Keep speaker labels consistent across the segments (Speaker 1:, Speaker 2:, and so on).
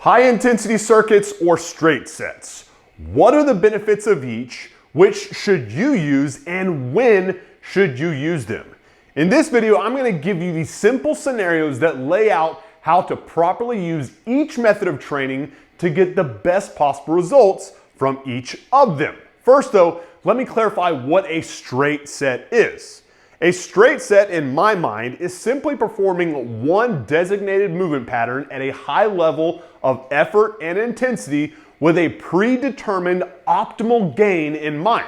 Speaker 1: High intensity circuits or straight sets. What are the benefits of each? Which should you use and when should you use them? In this video, I'm going to give you these simple scenarios that lay out how to properly use each method of training to get the best possible results from each of them. First though, let me clarify what a straight set is. A straight set, in my mind, is simply performing one designated movement pattern at a high level of effort and intensity with a predetermined optimal gain in mind.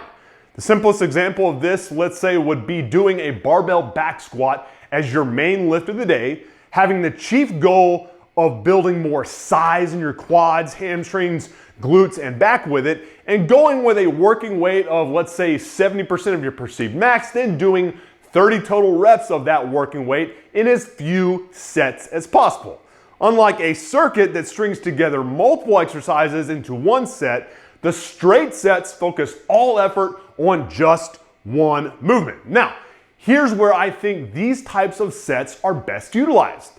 Speaker 1: The simplest example of this, let's say, would be doing a barbell back squat as your main lift of the day, having the chief goal of building more size in your quads, hamstrings, glutes, and back with it, and going with a working weight of, let's say, 70% of your perceived max, then doing 30 total reps of that working weight in as few sets as possible. Unlike a circuit that strings together multiple exercises into one set, the straight sets focus all effort on just one movement. Now, here's where I think these types of sets are best utilized.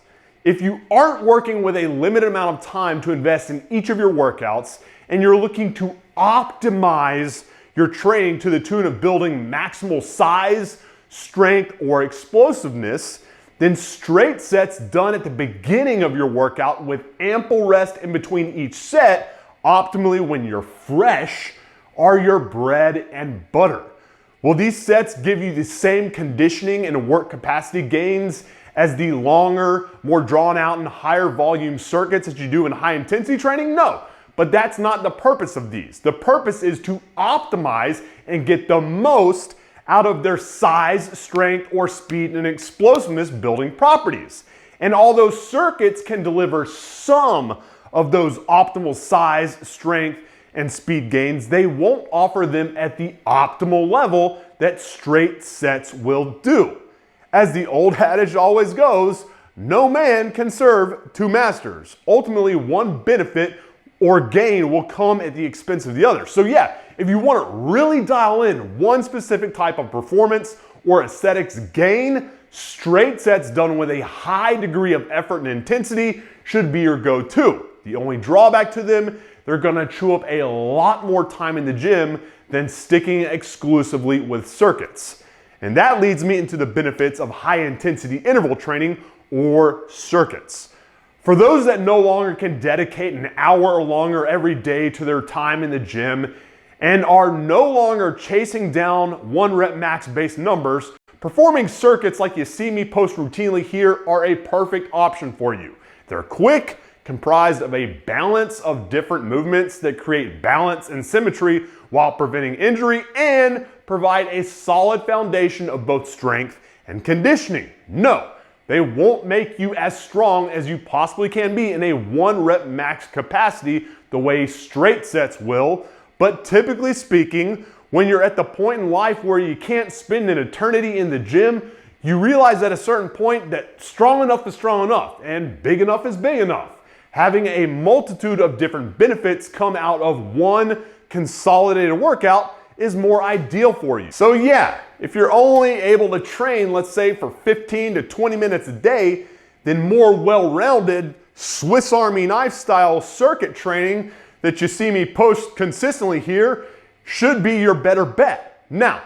Speaker 1: If you aren't working with a limited amount of time to invest in each of your workouts and you're looking to optimize your training to the tune of building maximal size, strength, or explosiveness, then straight sets done at the beginning of your workout with ample rest in between each set, optimally when you're fresh, are your bread and butter. Will these sets give you the same conditioning and work capacity gains as the longer, more drawn out and higher volume circuits that you do in high intensity training? No, but that's not the purpose of these. The purpose is to optimize and get the most out of their size, strength, or speed and explosiveness building properties. And although circuits can deliver some of those optimal size, strength, and speed gains, they won't offer them at the optimal level that straight sets will do. As the old adage always goes, no man can serve two masters. Ultimately, one benefit or gain will come at the expense of the other. So yeah, if you want to really dial in one specific type of performance or aesthetics gain, straight sets done with a high degree of effort and intensity should be your go-to. The only drawback to them, they're gonna chew up a lot more time in the gym than sticking exclusively with circuits. And that leads me into the benefits of high intensity interval training or circuits. For those that no longer can dedicate an hour or longer every day to their time in the gym and are no longer chasing down one rep max based numbers, performing circuits like you see me post routinely here are a perfect option for you. They're quick, comprised of a balance of different movements that create balance and symmetry while preventing injury and provide a solid foundation of both strength and conditioning. No, they won't make you as strong as you possibly can be in a one rep max capacity the way straight sets will, but typically speaking, when you're at the point in life where you can't spend an eternity in the gym, you realize at a certain point that strong enough is strong enough and big enough is big enough. Having a multitude of different benefits come out of one consolidated workout is more ideal for you. So yeah, if you're only able to train, let's say for 15 to 20 minutes a day, then more well-rounded Swiss Army knife style circuit training that you see me post consistently here should be your better bet. Now,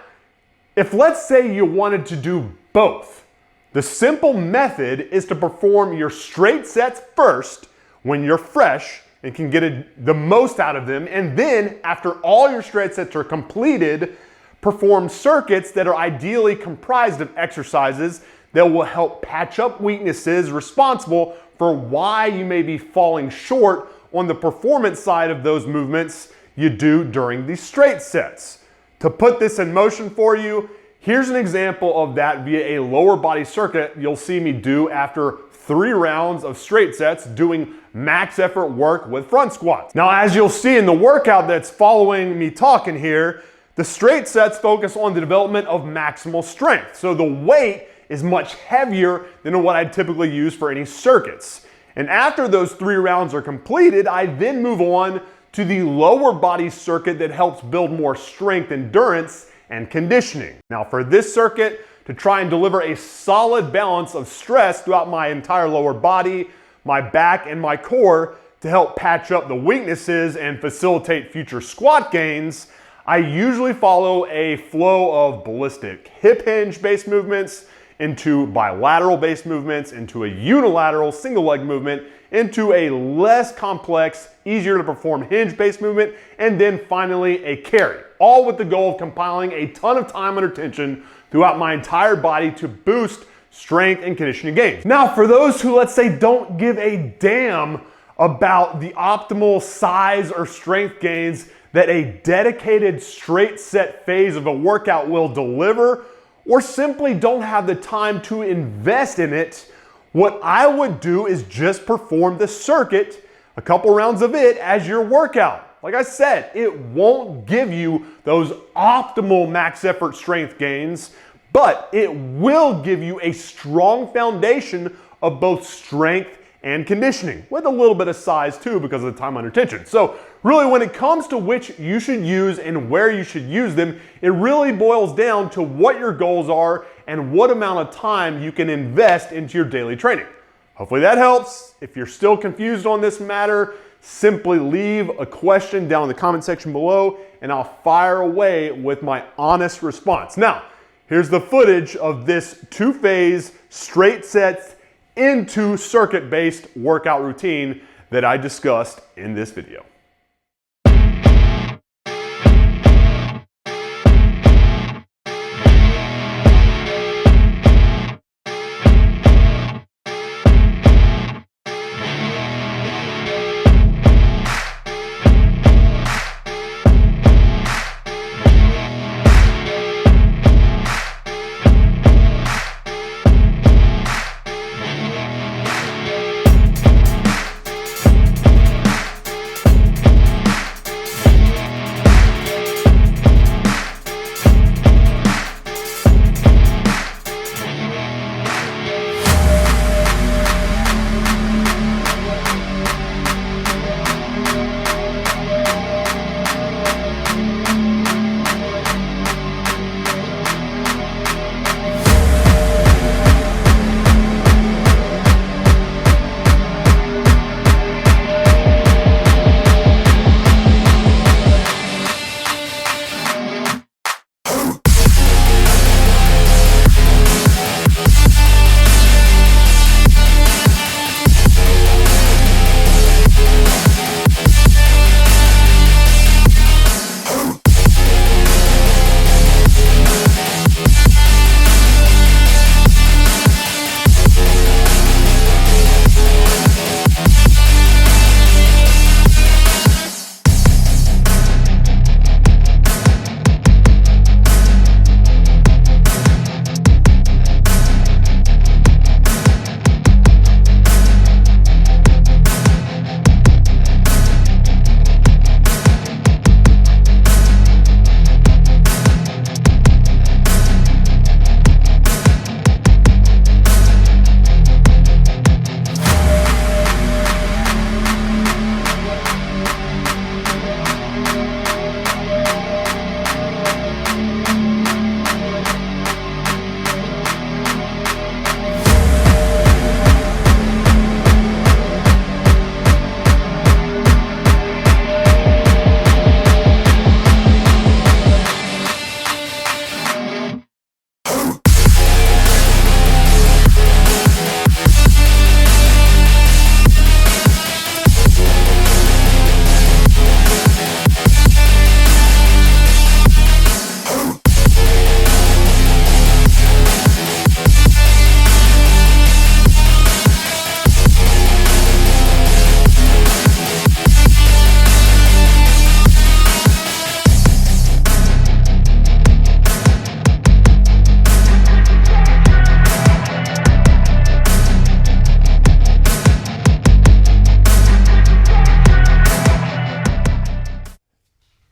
Speaker 1: if let's say you wanted to do both, the simple method is to perform your straight sets first when you're fresh and can get the most out of them, and then after all your straight sets are completed, perform circuits that are ideally comprised of exercises that will help patch up weaknesses responsible for why you may be falling short on the performance side of those movements you do during these straight sets. To put this in motion for you, here's an example of that via a lower body circuit you'll see me do after 3 rounds of straight sets doing max effort work with front squats. Now, as you'll see in the workout that's following me talking here, the straight sets focus on the development of maximal strength. So the weight is much heavier than what I'd typically use for any circuits. And after those 3 rounds are completed, I then move on to the lower body circuit that helps build more strength, endurance, and conditioning. Now for this circuit, to try and deliver a solid balance of stress throughout my entire lower body, my back, and my core, to help patch up the weaknesses and facilitate future squat gains, I usually follow a flow of ballistic hip hinge based movements into bilateral based movements, into a unilateral single leg movement, into a less complex, easier to perform hinge based movement, and then finally a carry, all with the goal of compiling a ton of time under tension throughout my entire body to boost strength and conditioning gains. Now, for those who, let's say, don't give a damn about the optimal size or strength gains that a dedicated straight set phase of a workout will deliver, or simply don't have the time to invest in it, what I would do is just perform the circuit, a couple rounds of it, as your workout. Like I said, it won't give you those optimal max effort strength gains, but it will give you a strong foundation of both strength and conditioning, with a little bit of size too because of the time under tension. So really, when it comes to which you should use and where you should use them, it really boils down to what your goals are and what amount of time you can invest into your daily training. Hopefully that helps. If you're still confused on this matter, simply leave a question down in the comment section below and I'll fire away with my honest response. Now, here's the footage of this two-phase straight sets into circuit-based workout routine that I discussed in this video.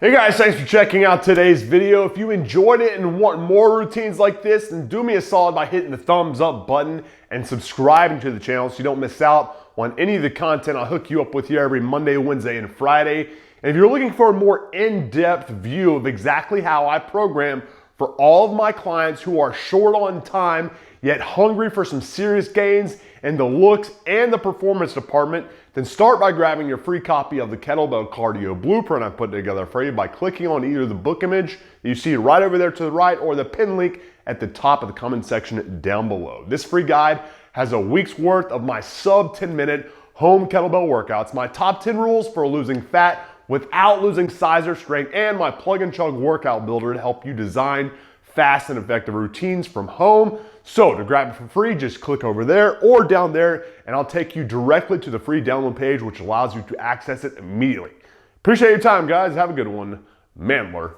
Speaker 1: Hey guys, thanks for checking out today's video. If you enjoyed it and want more routines like this, then do me a solid by hitting the thumbs up button and subscribing to the channel so you don't miss out on any of the content I'll hook you up with here every Monday, Wednesday, and Friday. And if you're looking for a more in-depth view of exactly how I program for all of my clients who are short on time, yet hungry for some serious gains in the looks and the performance department, then start by grabbing your free copy of the Kettlebell Cardio Blueprint I put together for you by clicking on either the book image that you see right over there to the right or the pin link at the top of the comment section down below. This free guide has a week's worth of my sub 10-minute home kettlebell workouts, my top 10 rules for losing fat without losing size or strength, and my plug and chug workout builder to help you design fast and effective routines from home. So to grab it for free, just click over there or down there and I'll take you directly to the free download page, which allows you to access it immediately. Appreciate your time, guys. Have a good one. MANdler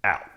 Speaker 1: out.